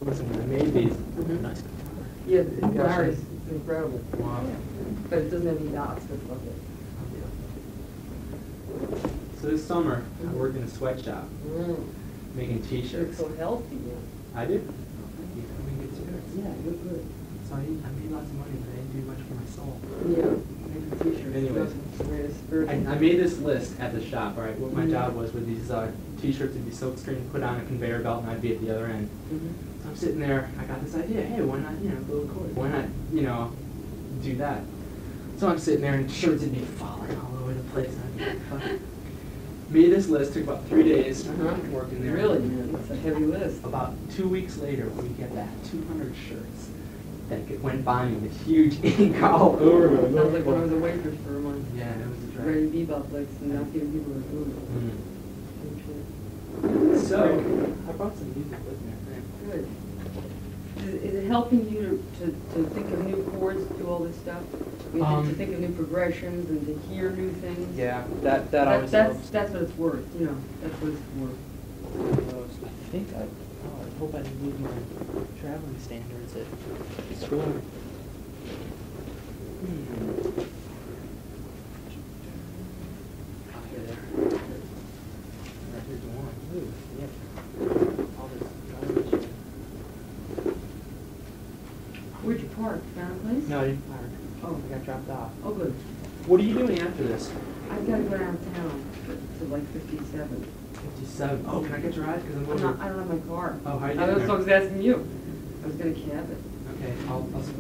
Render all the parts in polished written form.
Listen, I made these. Nice. Yeah, Larry's it's incredible. Wow. But it doesn't have any dots. That's lovely. So this summer, I worked in a sweatshop making You T-shirts. look so healthy. I did. Thank you. I mean, good spirits. Yeah, you look good. So I made lots of money, but I didn't do much for my soul. Yeah, making t-shirts. Anyways, I made this list at the shop, all right? What my job was with these T-shirts would be silk screen, put on a conveyor belt, and I'd be at the other end. So I'm sitting there, I got this idea, hey, why not, build a chord? Why not, do that? So I'm sitting there, and shirts would be falling all over the place. And I'd be like, fuck. Made this list, took about 3 days working there. Really, man, that's a heavy list. About 2 weeks later, we get that 200 shirts that went by me with huge ink all over them. Sounds like when I was a waitress for a month. Yeah, it was a drag. Ready bebop place and not giving people their food. So, I brought some music with me, I think. Good. Is it helping you to think of new chords, to do all this stuff? I mean, to think of new progressions and to hear new things? Yeah, that always helps. That's what it's worth, that's what it's worth. I think I hope I didn't lose my traveling standards at school. Okay, there. Right, here's one. Ooh, yep. All this garbage. Where'd you park? Found a place? No, I didn't park. Oh. I got dropped off. Oh, good. What are you doing after this? I've got to go downtown to like 57. 57. Oh, can I get your ride? Because I don't have my car. Oh, how are you I getting was there? asking you. I was going to cab it. Okay,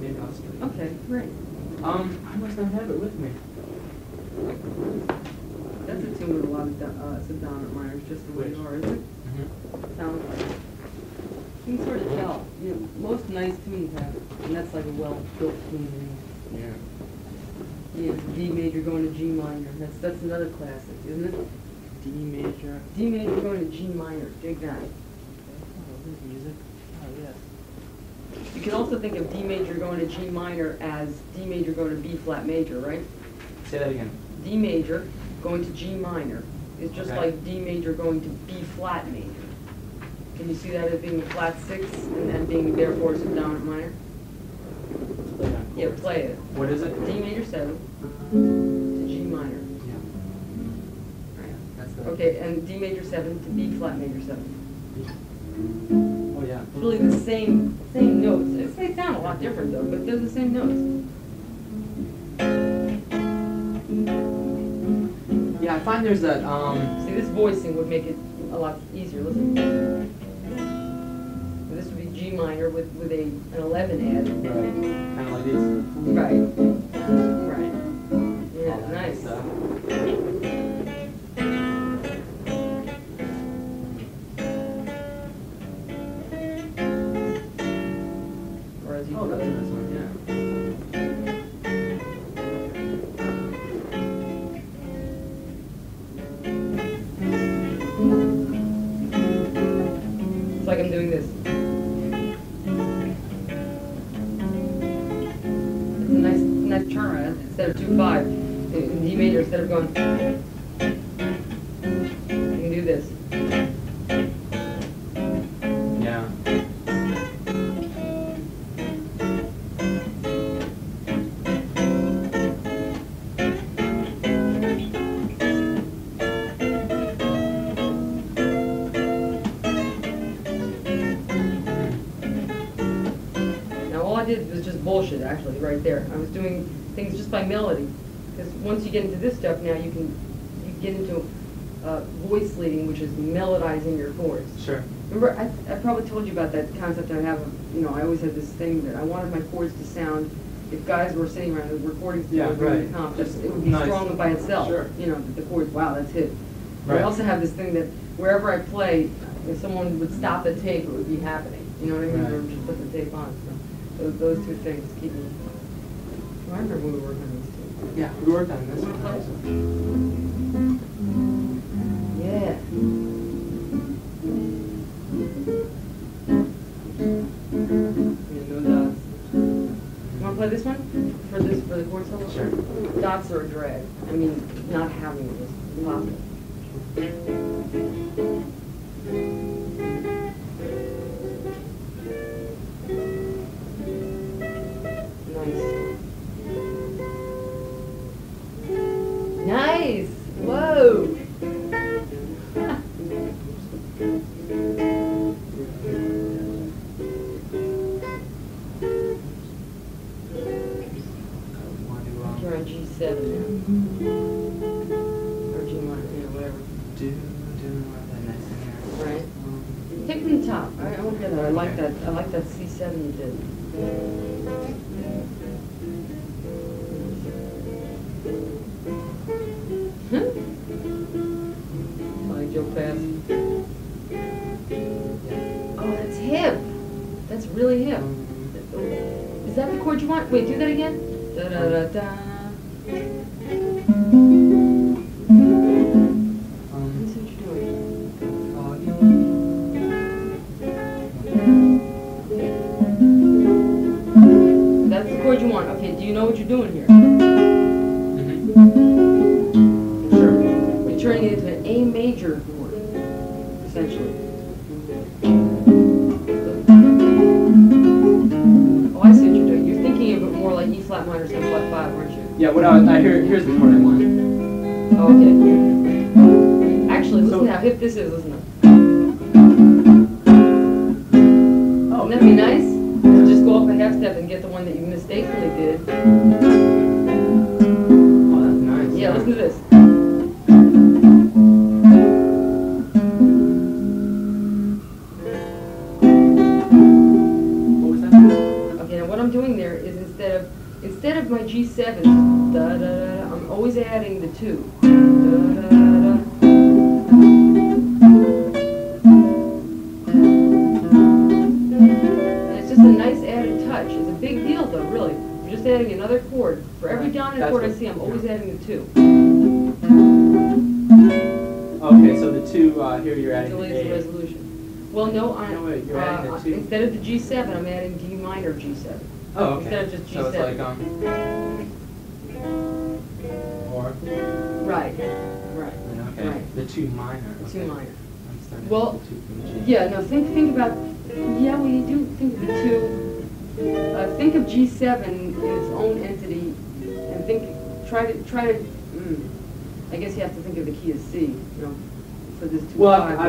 maybe I'll split it. Okay, great. I must not have it with me. That's a tune with a lot of subdominant minors, just the way you are, isn't it? Sounds like it. You can sort of tell. Most nice tunes have, and that's like a well-built tune. Yeah. Yeah, D major going to G minor. That's another classic, isn't it? D major. D major going to G minor. Dig that. Oh, there's music. Oh, yes. You can also think of D major going to G minor as D major going to B flat major, right? Say that again. D major going to G minor is just like D major going to B flat major. Can you see that as being a flat 6 and then being therefore a subdominant minor? Play that Yeah, chord. play it. What is it? D major 7 to G minor. Yeah. That's the. Okay, and D major 7 to B flat major 7. Oh yeah. It's really the same notes. They sound a lot different though, but they're the same notes. Yeah, I find there's that See, this voicing would make it a lot easier. Listen. This would be G minor with an 11 add. Right. Kind of like these. Right. Right. Yeah, All that nice. stuff. Whereas you Oh, that's a nice one. Yeah. It's like I'm doing this. It's a nice turnaround. Instead of 2-5 in D major, instead of going, you can do this. Yeah. Now all I did was just bullshit actually right there. I was doing things just by melody. Because once you get into this stuff now you get into voice leading, which is melodizing your chords. Sure. Remember, I probably told you about that concept I have of, I always had this thing that I wanted my chords to sound, if guys were sitting around the recording studio doing the comp, it would be strong by itself. Sure. The chords, wow, that's it. But Right. I also have this thing that wherever I play, if someone would stop the tape, it would be happening. You know what I mean? Right. Or just put the tape on. So those two things keep me. I remember when we were working on these two. Yeah, we worked on this Wanna play? one. Yeah. No dots. You want to play this one for the chord solo? Sure. Dots are a drag. I mean, not having it is impossible. forget it. I like Okay. that. I like that C7 you did. Like Joe Pass. Oh, that's hip. That's really hip. Is that the chord you want? Wait, do that again. Da da da da. Let me see what you're doing. That's the chord you want. Okay, do you know what you're doing here? Sure. You're turning it into an A major chord, essentially. Oh, I see what you're doing. You're thinking of it more like E flat minor 7 flat 5, aren't you? Yeah, what here's the chord I want. Oh, okay. Actually, listen to how hip this is, listen to it. Oh, Wouldn't that be nice? Just go up a half step and get the one that you mistakenly did. Oh, that's nice. Yeah, listen to this. What was that? Okay, now what I'm doing there is instead of my G7, da da da, I'm always adding the 2. Da, da, da, da. And it's just a nice added touch. It's a big deal though, really. I'm just adding another chord. For every dominant chord I see, I'm always adding the 2. Okay, so the 2 here you're adding Delays the the A. resolution. Well, no, No, wait, you're adding the 2. instead of the G7, I'm adding D minor G7. Oh, okay. Instead of just So it's G7. like or Right. okay. Right. The 2 minor. The 2 Okay. minor. I'm starting Well, with the 2 from G. Yeah, no, think about, yeah, well, you do think of the 2. Think of G7 in its own entity, and try to, I guess you have to think of the key of C, you know, for this 2 Well, 5. I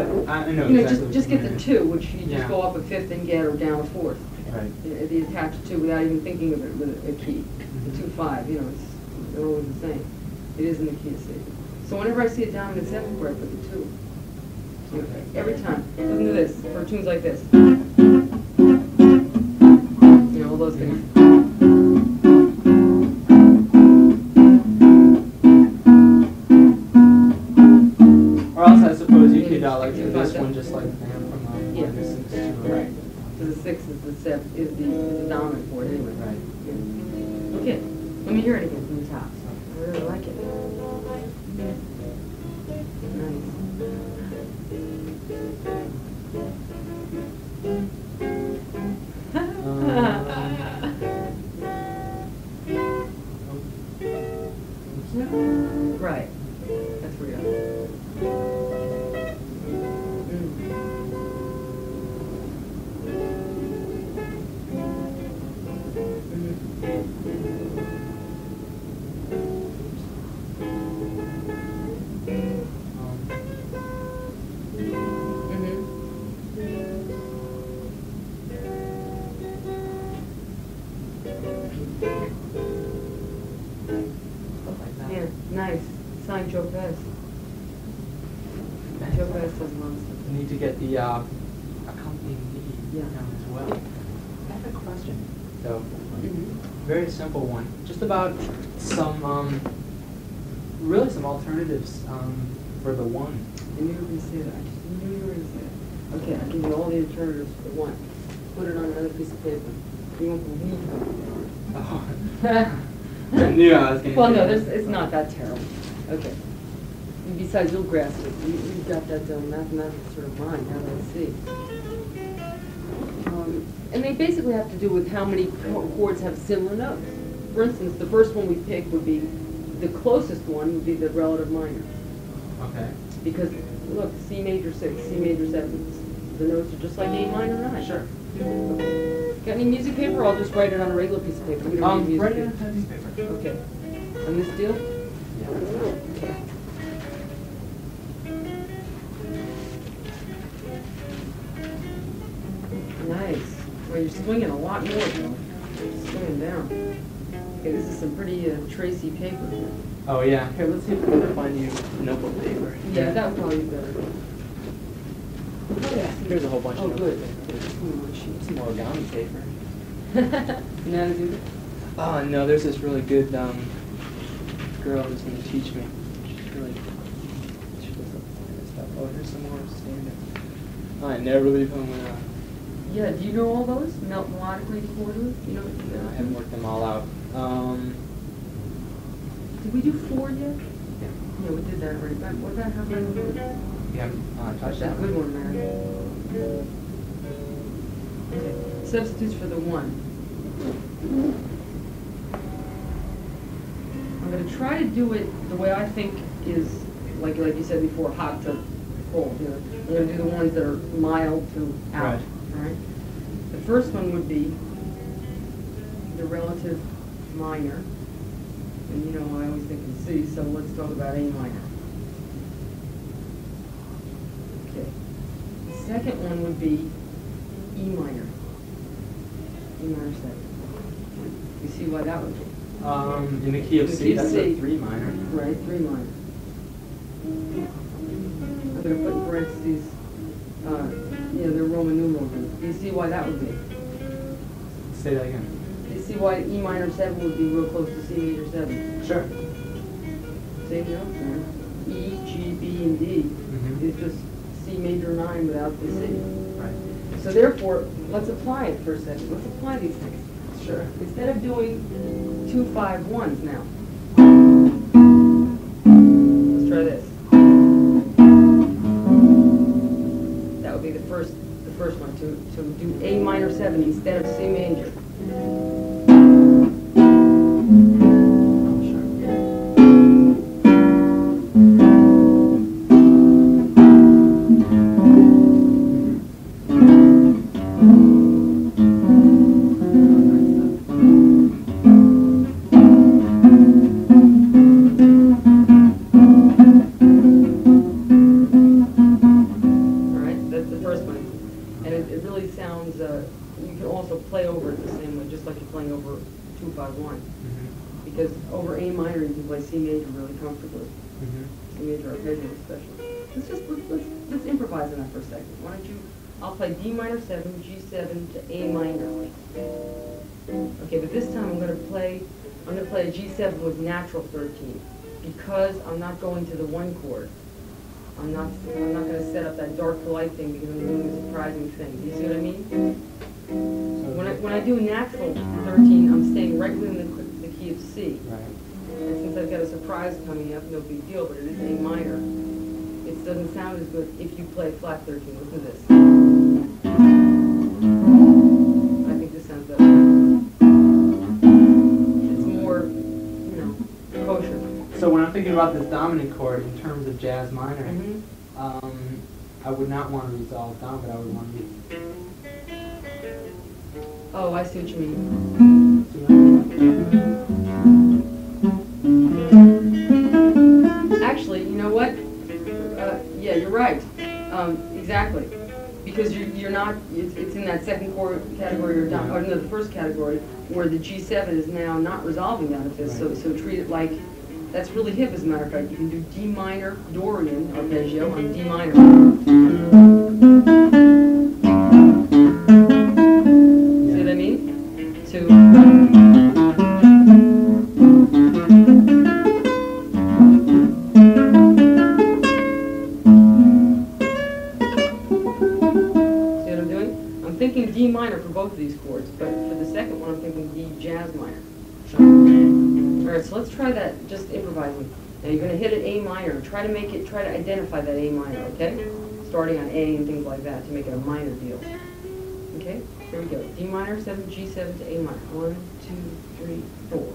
know You know, exactly just what get you the mean. 2, which you Yeah. just go up a 5th and get, or down a 4th. Right. The attached 2 without even thinking of it with a key. The 2 5, you know, they're always the same. It is in the key of C. So whenever I see a dominant 7th chord, I put the 2. Okay. Every time. Listen to this, for tunes like this. You know, all those things. Or else I suppose you could like do Yeah. this one just like from Yeah. minus 6 to Right. So the 6 is the 7, is the dominant chord anyway. Right. Yeah. Okay, let me hear it again from the top. I really like it. Nice. Right. That's where you're Yeah, nice. Signed Joe Best. Joe Best does a lot of stuff. You need to get the accompanying lead down as well. I have a question. So, very simple one. Just about some, really some alternatives for the 1. I knew you were going to say that. I just knew you were going to say that. Okay, I'll give you all the alternatives for 1. Put it on another piece of paper. You won't believe it. Oh. I knew I was going to Well, no, it's not that terrible. Okay. And besides, you'll grasp it. You've got that mathematical sort of mind, now that I see. And they basically have to do with how many chords have similar notes. For instance, the first one we picked would be, the closest one would be the relative minor. Okay. Because, look, C major 6, C major 7, the notes are just like A minor 9. Sure. Okay. Got any music paper, or I'll just write it on a regular piece of paper? We don't need music Write it on a paper. piece of paper. Okay. On this deal? Yeah. Okay. Nice. Well, you're swinging a lot more, though. You're swinging down. Okay, this is some pretty Tracy paper here. Oh yeah. Here, let's see if we can find you notebook paper. Yeah, that would probably be better. Oh, yeah. Here's a whole bunch Oh, of good. some origami paper. You know how to do that? Oh no, there's this really good girl who's going to teach me. She's really she does all kind of stuff. Oh, here's some more standards. I never leave home without. Yeah, do you know all those? Melodically chorded? You know? No, I haven't worked them all out. Did we do 4 yet? Yeah. Yeah, we did that already. But what about how many? Yeah, touch that Good one. one, Mary. Okay. Substitutes for the 1. I'm going to try to do it the way I think is, like you said before, hot to cold. You know, I'm going to do the ones that are mild to out. Right. All right. The first one would be the relative minor, and you know I always think in C. So let's talk about A minor. Okay. The second one would be E minor. E minor 7. You see why that would be? In the key of C, that's C. a 3 minor. Right, 3 minor. I'm going to put in parentheses, they're Roman numerals. Do you see why that would be? Say that again. Do you see why E minor 7 would be real close to C major 7? Sure. See, you know, E, G, B, and D is just C major 9 without the C. Right. So therefore, let's apply it for a second. Let's apply these things. Sure. Instead of doing 2, 5, 1s now. Let's try this. That would be the first one, to do A minor 7 instead of C major. Because over A minor you can play C major really comfortably. C major arpeggio especially. Let's improvise on that for a second. Why don't you? I'll play D minor 7, G7 to A minor. Okay, but this time I'm going to play a G7 with natural 13 because I'm not going to the 1 chord. I'm not going to set up that dark to light thing because I'm doing a surprising thing. Do you see what I mean? When I do natural 13, I'm staying right within the key of C. Right. And since I've got a surprise coming up, no big deal, but it is A minor. It doesn't sound as good if you play flat 13. Listen to this. I think this sounds better. It's more, kosher. So when I'm thinking about this dominant chord in terms of jazz minor, I would not want to resolve down, but I would want to be. Oh, I see what you mean. Actually, you know what? Yeah, you're right. Exactly. Because you're not, it's in that second chord category or no, the first category where the G7 is now not resolving out of this. Right. So treat it like, that's really hip as a matter of fact. You can do D minor Dorian arpeggio on D minor. See what I mean? See what I'm doing? I'm thinking D minor for both of these chords, but for the second one I'm thinking D jazz minor. Alright, so let's try that, just improvising. Now you're going to hit an A minor. Try to identify that A minor, okay? Starting on A and things like that to make it a minor deal. Okay? Here we go. D minor, 7, G7 to A minor. 1, 2, 3, 4.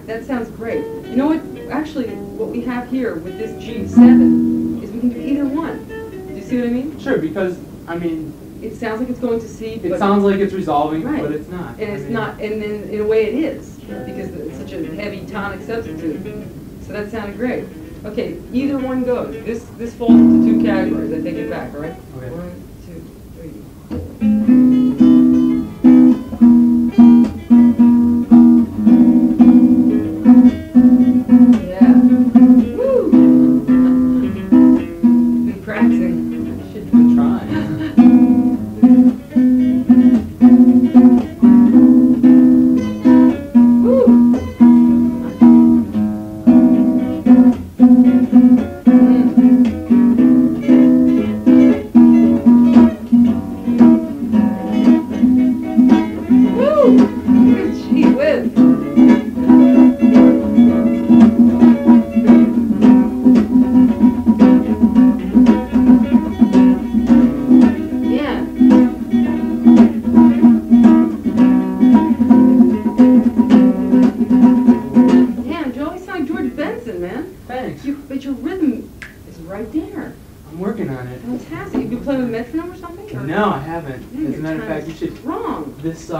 That sounds great. You know what? Actually, what we have here with this G7 is we can do either one. Do you see what I mean? Sure, because, I mean, it sounds like it's going to C, It but sounds like it's resolving, right. but it's not. And it's I mean, not, and then in a way it is, because it's such a heavy tonic substitute. So that sounded great. Okay, either one goes. This falls into two categories. I take it back, all right? Okay. 1, 2, 3, 4. Yeah. Woo! Been practicing. I should be trying. Gee whiz. Yeah. Damn, Joe, you sound like George Benson, man. Thanks. But your rhythm is right there. I'm working on it. Fantastic. You been playing with metronome or something? Or? No, I haven't. Yeah, As a matter of you're fact, you should. wrong. This tape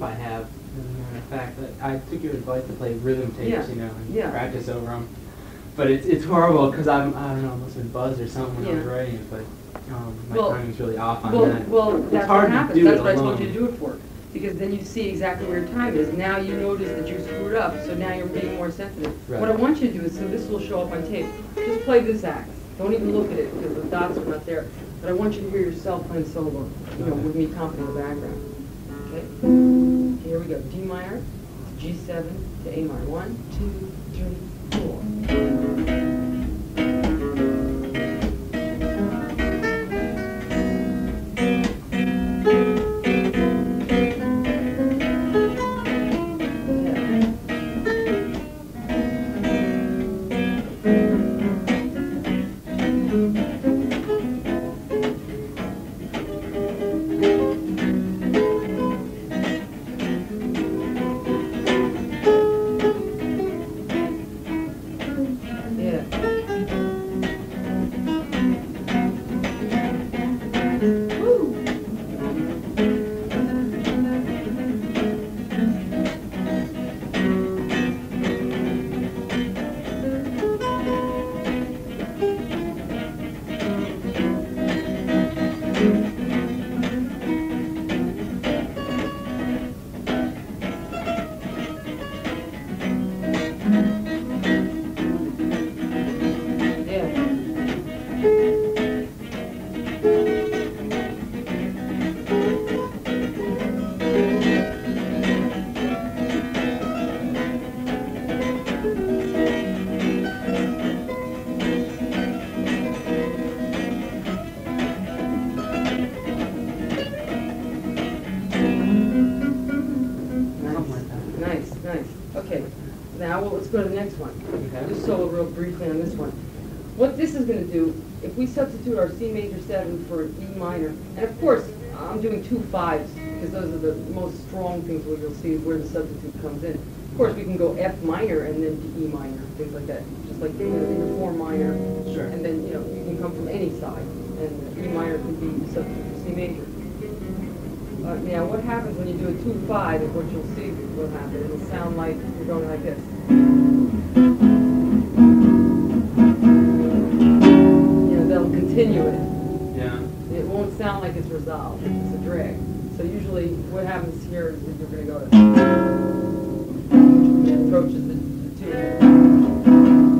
I have, as a matter of fact, I took your advice to play rhythm tapes, Yeah. you know, and Yeah. practice over them. But it's horrible because I don't know, I must have been buzzed or something when I was Yeah. writing it, but my Well- timing's really off on Well, that. well, It's that's hard what to happens. do That's it what I told alone. you to do it for. Because then you see exactly where your time is. Now you notice that you screwed up, so now you're being more sensitive. Right. What I want you to do is, so this will show up on tape, just play this act. Don't even look at it because the dots are not there. But I want you to hear yourself playing solo, you know, Okay. with me company in the background. Okay? Here we go. D minor, G7 to A minor. 1, 2, 3, 4. Go to the next one. Okay. Just solo real briefly on this one. What this is going to do, if we substitute our C major 7 for E minor, and of course, I'm doing 2 5s, because those are the most strong things where you'll see where the substitute comes in. Of course, we can go F minor and then to E minor, things like that. Just like in the 4 minor. Sure. And then, you know, you can come from any side. And E minor could be the substitute for C major. Now, what happens when you do a 2 5 is what you'll see will happen. It'll sound like you're going like this. You know, they'll continue it. Yeah. It won't sound like it's resolved. It's a drag. So usually what happens here is that you're going to go to, which approaches the 2.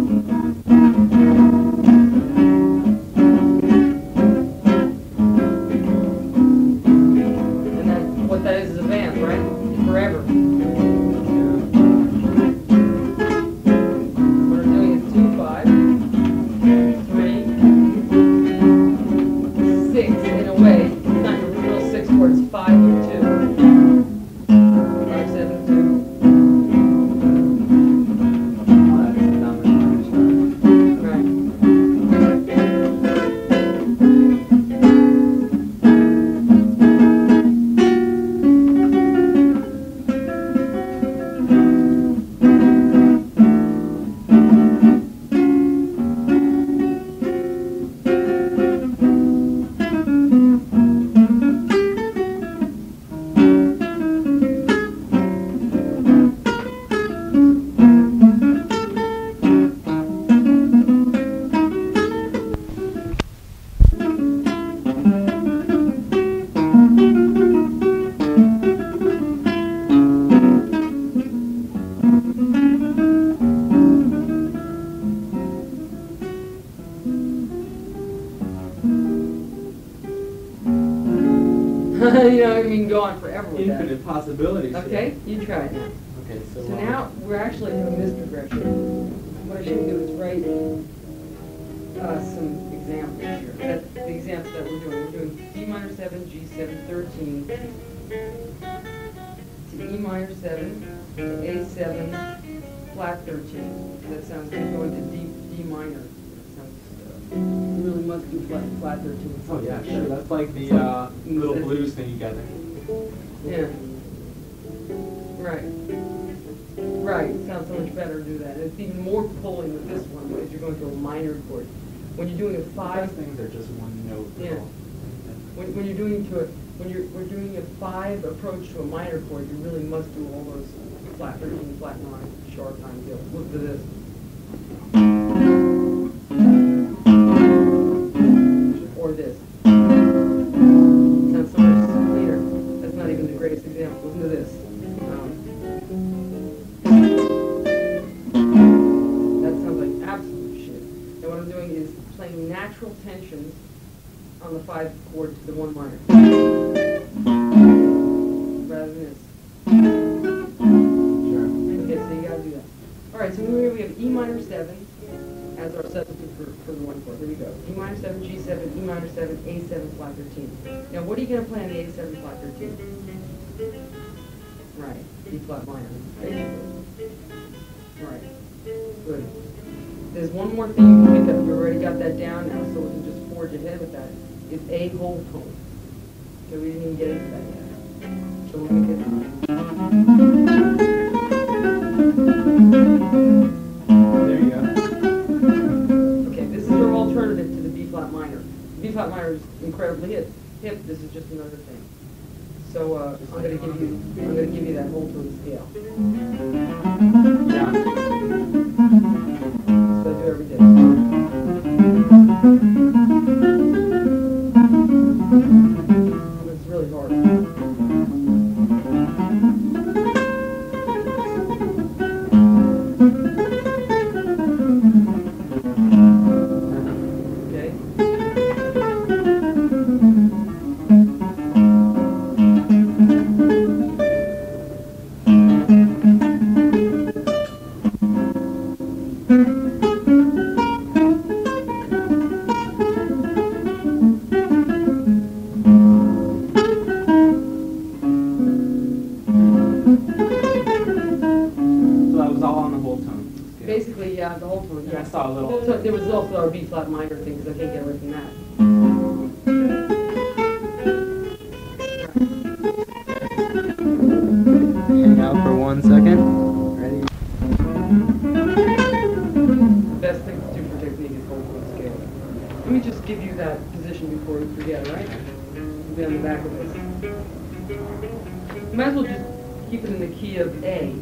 You know, I mean, go on forever with that. Infinite possibilities. Okay, you try it now. Okay, so. So now we're actually doing this progression. What I should do is write some examples here. The examples that we're doing. We're doing D minor 7, G7, 13, to E minor 7, to A7, flat 13. That sounds good. Go into D minor. That sounds, you really must do flat 13. Oh yeah, sure. That's like the little blues thing you got there. Yeah. Right. Right. Sounds so much better to do that. It's even more pulling with this one because you're going to a minor chord. When you're doing a five, Those things are just one note. yeah. When you're doing we're doing a 5 approach to a minor chord, you really must do all those flat 13, flat 9, sharp 9 deals. Look at this. Or this. Sounds so much cleaner. That's not even the greatest example. Listen to this. That sounds like absolute shit. And what I'm doing is playing natural tensions on the 5 chord to the 1 minor. Rather than this. Sure. Okay, so you gotta do that. Alright, so here we have E minor 7 as our substitute for the 1 chord. Here we go. E minor 7, G7, E minor 7, A7, flat 13. Now what are you gonna play on the A7 flat 13? Right, B flat minor. Right. Good. There's one more thing you can pick up. You already got that down now, so we can just forge ahead with that. It's A whole tone. So we didn't even get into that yet. So we'll make it. There you go. Okay, this is our alternative to the B flat minor. B flat minor is incredibly hip. This is just another thing. So I'm going to give you that whole tone scale. Yeah. So I do every day. It's really hard. Okay. Basically, yeah, the whole tone. Yeah, I saw a little. So there was also our B flat minor thing because I can't get away from that. Hang out for 1 second. Ready? The best thing to do for technique is whole tone scale. Let me just give you that position before we forget, all right? It'll be on the back of this. You might as well just keep it in the key of A.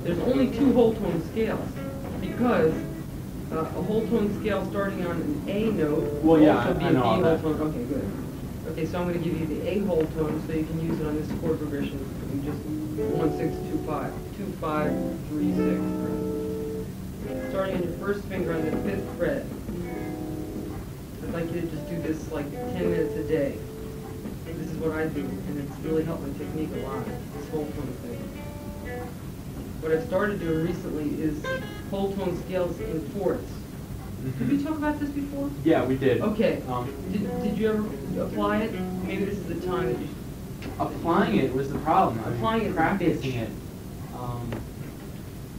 There's only 2 whole tone scales because a whole tone scale starting on an A note Well, will yeah, also be I a B know all whole that. tone. Okay, good. Okay, so I'm going to give you the A whole tone so you can use it on this chord progression. You just 1 6 2 5 2 5 3 6. Starting on your first finger on the 5th fret. I'd like you to just do this like 10 minutes a day. This is what I do, and it's really helped my technique a lot. This whole tone thing. What I've started doing recently is whole tone scales in fourths. Did we talk about this before? Yeah, we did. Okay. Did you ever apply it? Maybe this is the time that you Applying it was the problem. Applying it is a practicing bitch. it.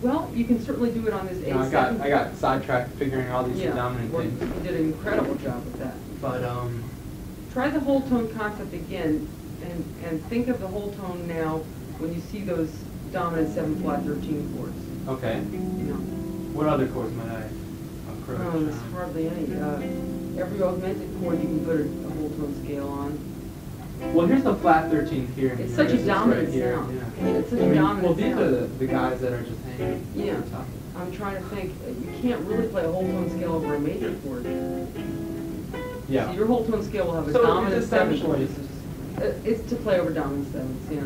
Well, you can certainly do it on this You know, A7. I got sidetracked figuring all these Yeah, dominant well, things. you did an incredible job with that. But Try the whole tone concept again, and think of the whole tone now when you see those dominant 7 flat 13 chords. okay. You know. What other chords might I approach? Oh, there's hardly any. Every augmented chord you can put a whole tone scale on. Well, here's the flat 13 here. It's such a Here's this dominant right here, sound. Yeah. It's such a dominant well, these sound. are the guys that are just hanging. Yeah. on top. I'm trying to think. You can't really play a whole tone scale over a major chord. Yeah. So your whole tone scale will have a So dominant it's 7 essentially- chord. It's to play over dominant 7s, yeah.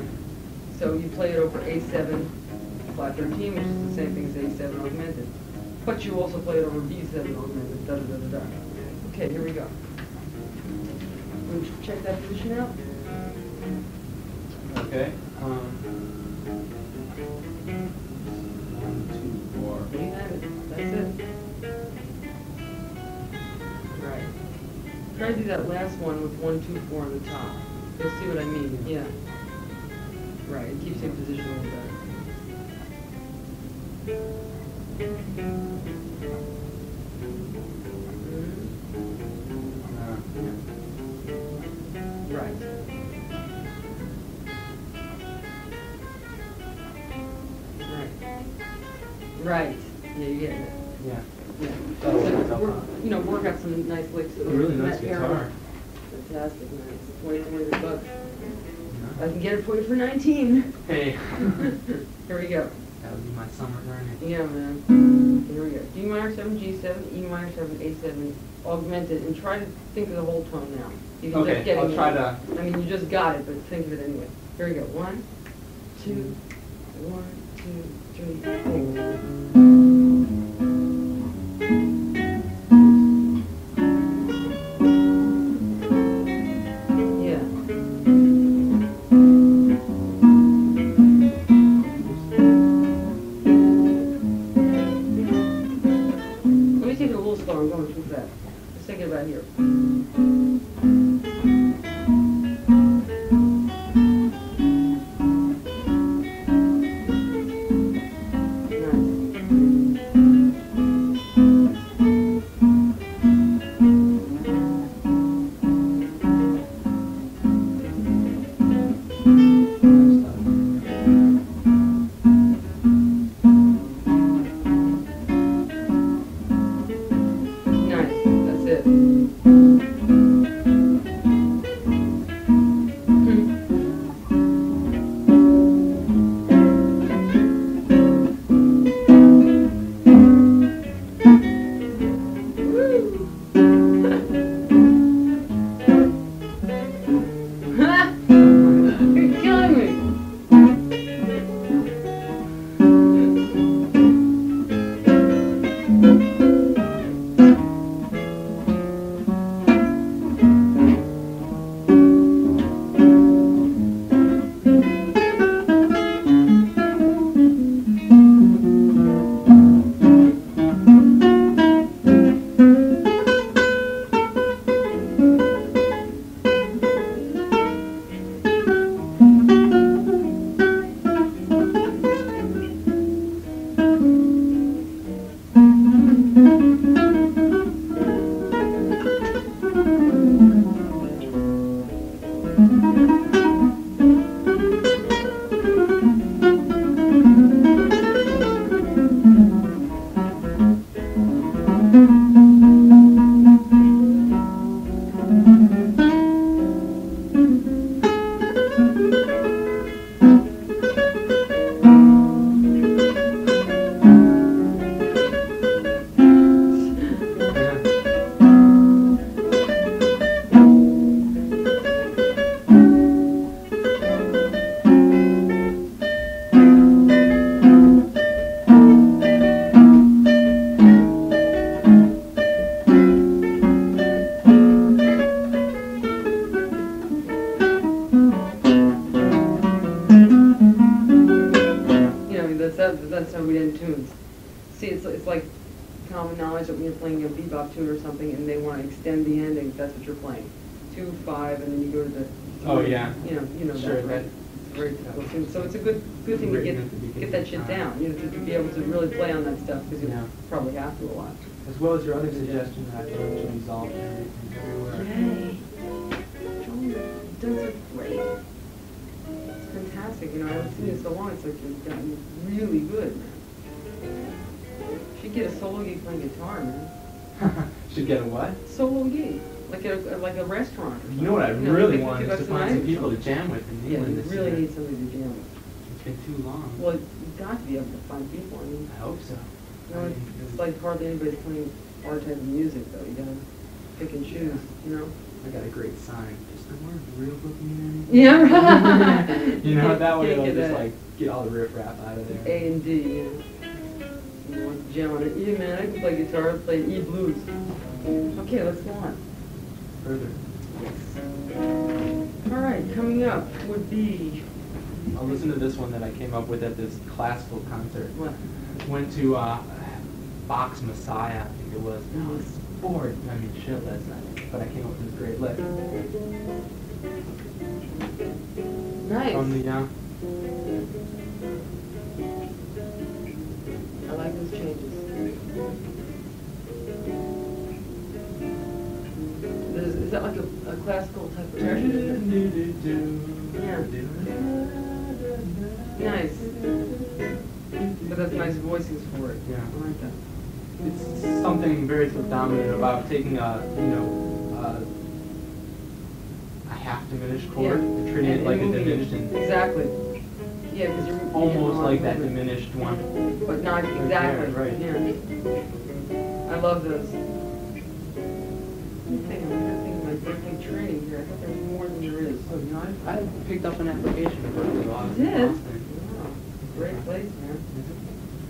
So you play it over A7 flat 13, which is the same thing as A7 augmented. But you also play it over B7 augmented, da da da da da. Okay, here we go. Want to check that position out? Okay. 1, 2, 4. There you have it. That's it. Right. Try to do that last one with 1, 2, 4 on the top. You'll see what I mean. Yeah. Right. It keeps you in position a little better. Right. Right. Right. Yeah, you're getting it. Yeah. Yeah. That'll So work out work, fine. you know, work out some nice licks. A really in nice that area. guitar. Fantastic, man. It's 20 bucks. Yeah. I can get it for you for 19. Hey. Here we go. That would be my summer learning. Yeah, man. Here we go. D minor 7, G7, E minor 7, A7, augmented, and try to think of the whole tone now. You can Okay, just get I'll try to. I mean, you just got it, but think of it anyway. Here we go. 1, 2, 1, 2, 3, 4. Yeah. Let me take it a little slower. I'm going too fast. Let's take it right here. Nice. That's it. You're killing me. That's how we end tunes. See, it's like common knowledge that when you're playing a bebop tune or something and they want to extend the ending, that's what you're playing. 2, 5, and then you go to the. Oh yeah. You know Sure, that, right? It's very typical tune. So it's a good thing to get that shit down. You know, to be able to really play on that stuff because you probably have to a lot. As well as your other suggestion that I thought should resolve everywhere. Yay! John, you've done so great. It's fantastic. You know, I haven't seen you so long. It's like you've gotten really good, man. You should get a solo gig playing guitar, man. Should get a what? Solo gig, like a restaurant. Or something. You know what I really want is to $50 find some a people night to jam with in Yeah, England you this really year. need somebody to jam with. It's been too long. Well, you've got to be able to find people. I mean, I hope so. you know, it's like hardly anybody's playing our type of music, though. You gotta pick and choose, you know? I got a great sign. Just the word real booking. Yeah, right. You know, that way Can't it'll get just that. like get all the riffraff out of there. A and D, yeah. You want to jam on it. Yeah, man, I can play guitar, play E blues. Okay, let's go on. Further. All right, coming up would be I'll listen to this one that I came up with at this classical concert. What? Went to Bach's Messiah, I think it was. I was bored. I mean, shit last night. But I came up with this great lick. Nice. From the, I like those changes. Is that like a classical type of Yeah. Nice. But that's nice voices for it. Yeah. I like that. It's something very dominant about taking a, a half diminished chord and treating it like a diminished and exactly. Yeah, because you're almost like that diminished one. But not exactly. Yeah, right. Yeah. I love those. I'm trying to think of my Berkeley training here. I thought there was more than there is. Oh, I picked up an application for Berkeley while I was You in did? Boston. Wow. Great place, man. Mhm.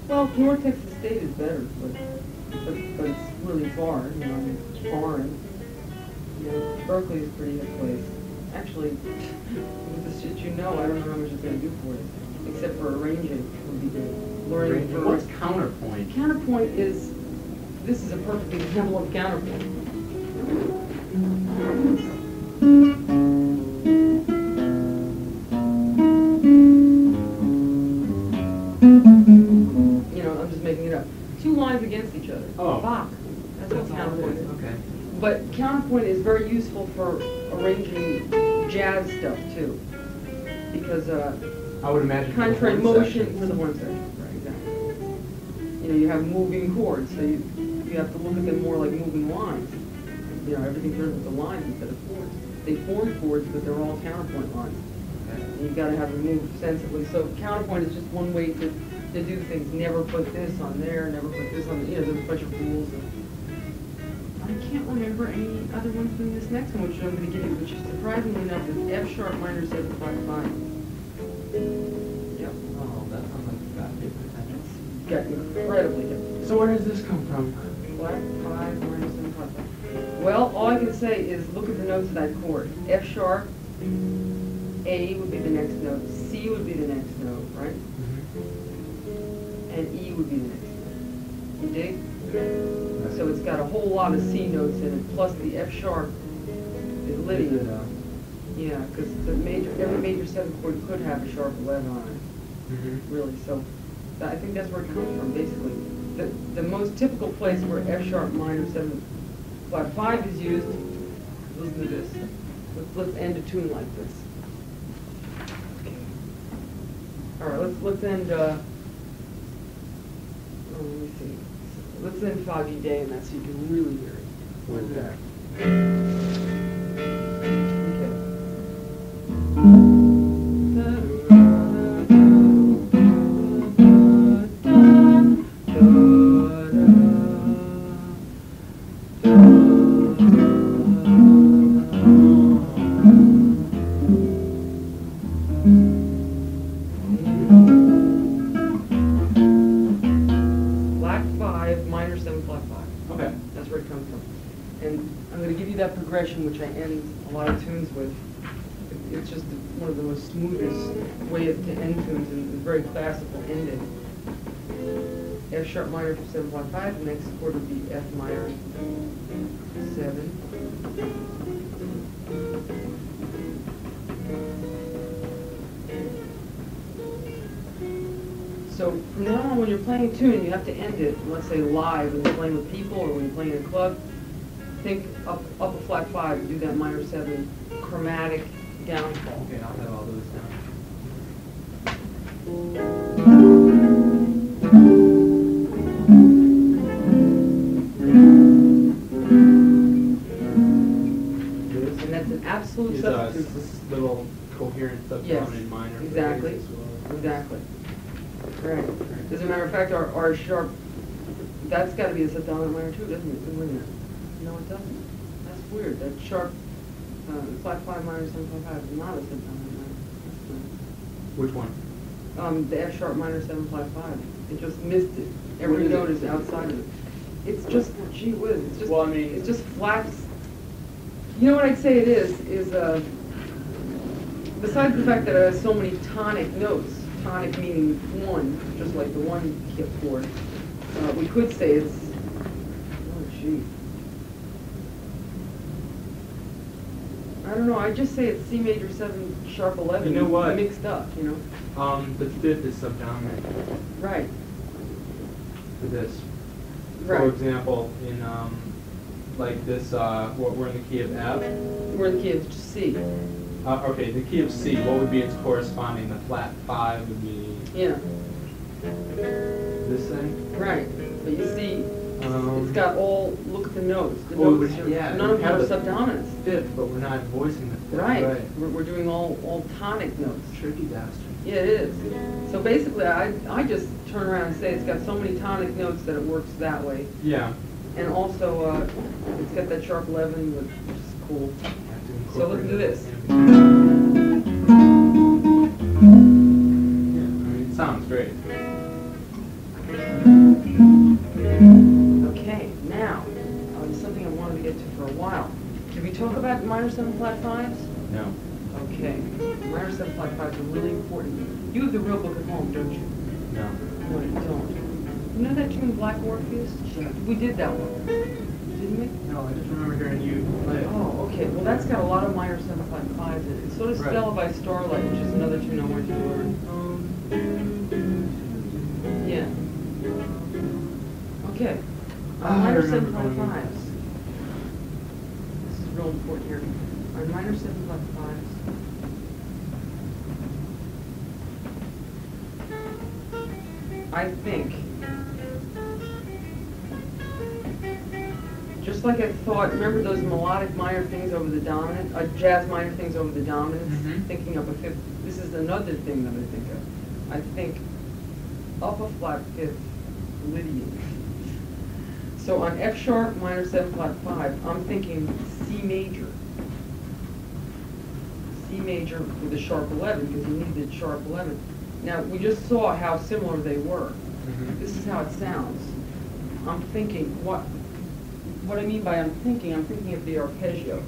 Well, North Texas State is better, but it's really far, it's foreign. Berkeley is a pretty good place. Actually, with the shit I don't know how much it's going to do for you, except for arranging would be good. Learning for What's counterpoint? Counterpoint is, this is a perfect example of counterpoint. I'm just making it up. Two lines against each other. Oh. Bach. That's what counterpoint is. Okay. But counterpoint is very useful for arranging jazz stuff too, because I would imagine contrary for the horn motion section. for the horn section. Right, exactly. You have moving chords, so you have to look at them more like moving lines. Everything turns into lines instead of chords. They form chords, but they're all counterpoint lines. Okay. And you've got to have them move sensibly. So counterpoint is just one way to do things. Never put this on there, never put this on there's a bunch of rules. I can't remember any other ones than this next one, which I'm going to give you, which is surprisingly enough is F sharp minor 7 flat 5. Yep. Oh, that sounds like it's got big potential. It's got incredibly different. So where does this come from? Flat 5 minor 7 flat 5. Well, all I can say is look at the notes of that chord. F sharp, A would be the next note, C would be the next note, right? And E would be the next note. You dig? So it's got a whole lot of C notes in it, plus the F sharp is Lydian. Yeah, because every major 7 chord could have a sharp 11 on it, really. So I think that's where it comes from, basically. The most typical place where F sharp minor 7 flat 5 is used, listen to this. Let's end a tune like this. All right, let's end. Let me see. Let's end Foggy Day, and that's so you can really hear it. Okay. Flat 5, minor 7 flat 5. Okay. That's where it comes from. And I'm going to give you that progression, which I end a lot of tunes with. It's just one of the most smoothest way to end tunes, and a very classical ending. F sharp minor 7 flat 5. The next chord would be F minor 7. So from now on, when you're playing a tune, you have to end it, let's say live, when you're playing with people or when you're playing in a club. Think up a flat 5, do that minor 7 chromatic downfall. Okay, I'll have all those down. And that's an absolute Is substitute. this little coherent subdominant minor. Exactly. phrase as well. Exactly. Right. As a matter of fact, our sharp, that's got to be a subdominant minor too, doesn't it? Wait a minute. No, it doesn't. That's weird. That sharp flat 5 minor 7 flat 5 is not a subdominant minor. Which one? The F sharp minor 7 flat 5. It just missed it. Every What is note it? is outside of it. It's just, gee whiz, it's just, Well, I mean- it's just flats. You know what I'd say it is besides the fact that it has so many tonic notes, tonic meaning one, just like the one chord, we could say it's, oh gee. I don't know, I just say it's C major 7 sharp 11. You know what? Mixed up, you know? The fifth is subdominant Right. for this. Right. For example, in like this, we're in the key of F. We're in the key of C. Okay, the key of C, what would be its corresponding? The flat 5 would be Yeah. this thing? Right. But you see, it's got all, look at the notes. The well, notes are, yeah, none of them have are the subdominants. fifth, but we're not voicing the fifth. Right. We're doing all tonic notes. Tricky bastard. Yeah, it is. So basically, I just turn around and say it's got so many tonic notes that it works that way. Yeah. And also, it's got that sharp 11, which is cool. So listen to this. Yeah, I mean, it sounds great. Okay, now, there's something I wanted to get to for a while. Did we talk about minor 7 flat 5s? No. Okay. Minor 7 flat 5s are really important. You have the real book at home, don't you? No. No, you don't. You know that tune, Black Orpheus? Yeah. We did that one, didn't we? No, I just remember hearing you play it. Oh, okay. Well, that's got a lot of minor 7 flat 5s in it. And so does Right. Stella by Starlight, which is another tune I want you to learn. Yeah. Okay. Minor 7 flat 5s. This is real important here. On minor 7 flat 5s. I think, just like I thought, remember those melodic minor things over the dominant, jazz minor things over the dominants, thinking of a fifth. This is another thing that I think of. I think up a flat fifth Lydian. So on F sharp minor 7 flat 5, I'm thinking C major. C major with a sharp 11 because you need the sharp 11. Now, we just saw how similar they were. This is how it sounds. I'm thinking, what I mean by I'm thinking of the arpeggio.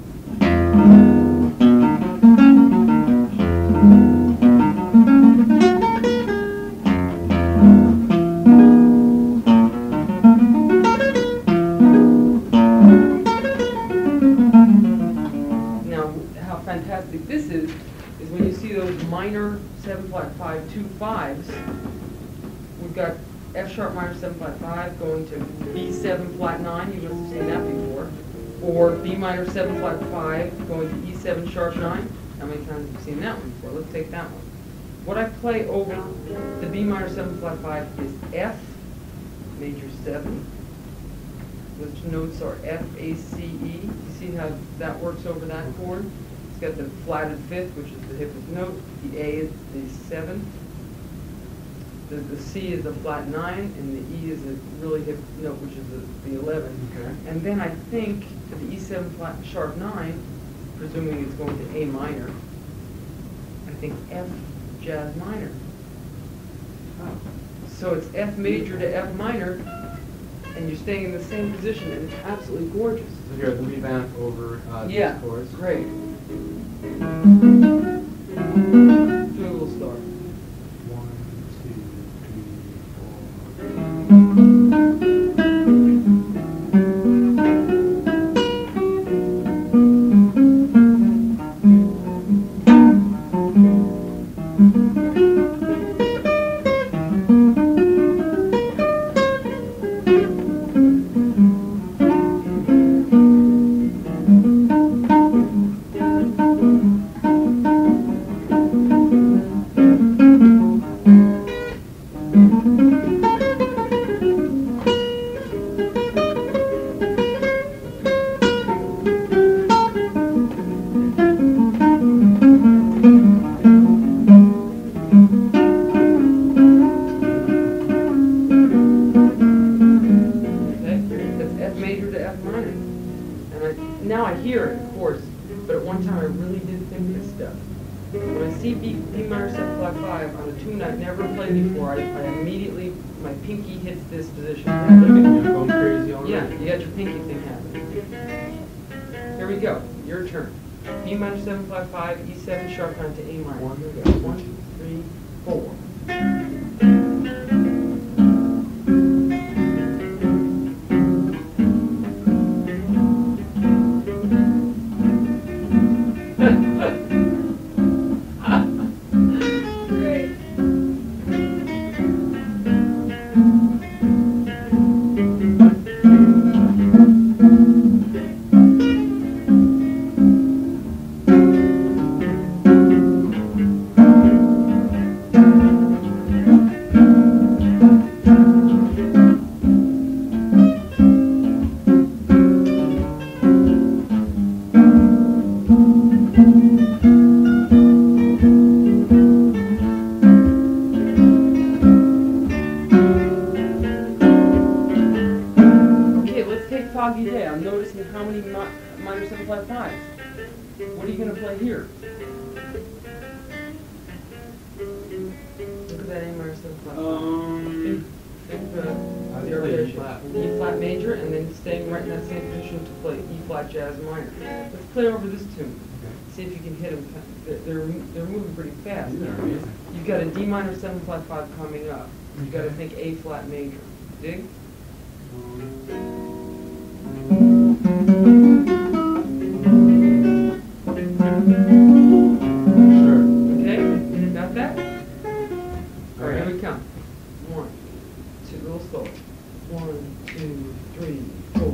Now, how fantastic this is when you see those minor 7 flat 5 2 5s. We've got F sharp minor 7 flat 5 going to B7 flat 9. You must have seen that before. Or B minor 7 flat 5 going to E7 sharp 9. How many times have you seen that one before? Let's take that one. What I play over the B minor 7 flat 5 is F major 7. Which notes are F, A, C, E. You see how that works over that chord? It's got the flatted fifth, which is the hippest note. The A is the 7th. The C is the flat 9, and the E is a really hip note, which is the 11. Okay. And then I think the E7 flat sharp 9, presuming it's going to A minor, I think F jazz minor. Oh. So it's F major to F minor, and you're staying in the same position, and it's absolutely gorgeous. So here, let me vamp over Yeah, these chords. great. Do a little star. 1, Now I hear it, of course, but at one time I really did think this stuff. When I see B minor 7 flat 5 on a tune I've never played before, I immediately, my pinky hits this position. You're going crazy already. Yeah, you got your pinky thing happening. Here we go, your turn. B minor 755, E7 sharp down to A minor. Here we go. 1, 2, 3, 4. Great. Okay, let's take Foggy Day. I'm noticing how many minor 755s. What are you going to play here? Look at that A minor 755. Think the E flat. E flat major, and then staying right in that same position to play E flat jazz minor. Let's play over this tune. See if you can hit them. They're moving pretty fast. These are amazing. You've got a D minor 755 coming up. You've got to think A flat major. Dig? Sure. Okay? Got that? All right, here we come. 1, 2, a little slower. 1, 2, 3, 4.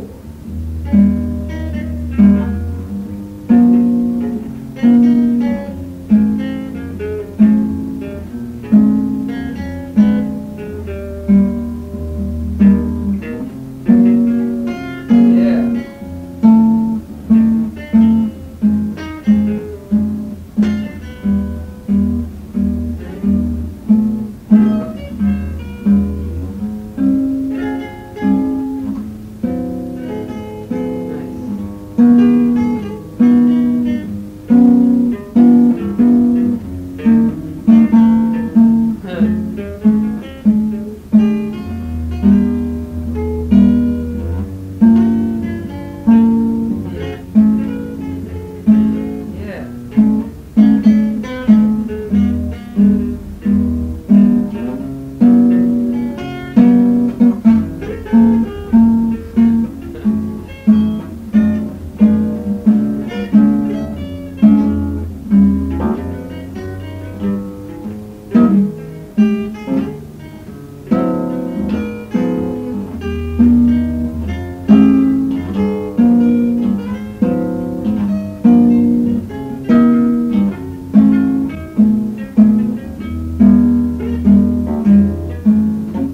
Yeah.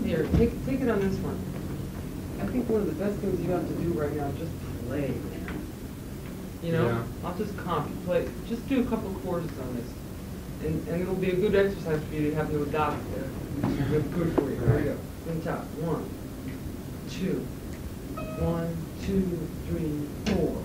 Here, take it on this one. I think one of the best things you have to do right now is just play, man. You know? Yeah. I'll just play. Just do a couple chords on this. And it'll be a good exercise for you to have to adopt it. Good for you. Here we go. From the top. 1, 2. 1, 2, 3, 4.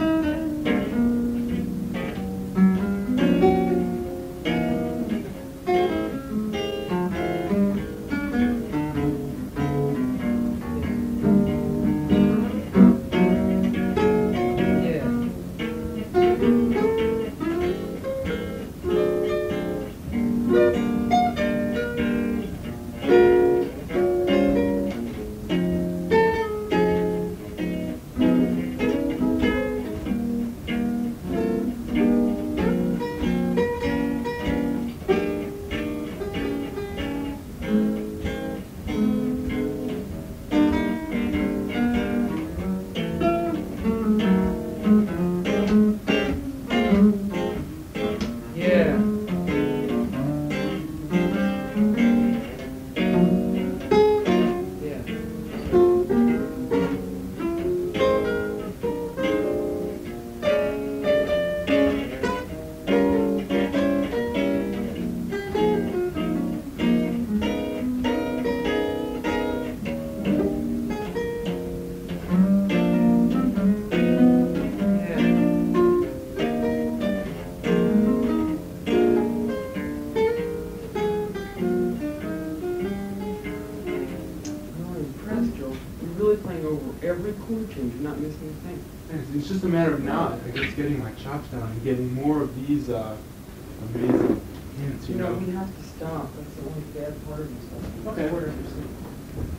over every chord change. You're not missing a thing. It's just a matter of now, I guess, getting my chops down and getting more of these amazing hints, You know, we have to stop. That's the only bad part of this stuff. Okay.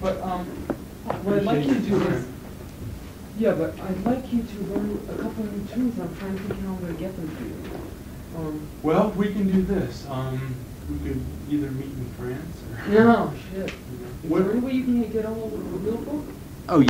But what I'd like you to do is, yeah, but I'd like you to learn a couple new tunes, and I'm trying to think how I'm going to get them to you. Well, we can do this. We could either meet in France or... No, shit. Is What- there any way you can get all of the real book? Oh, yeah.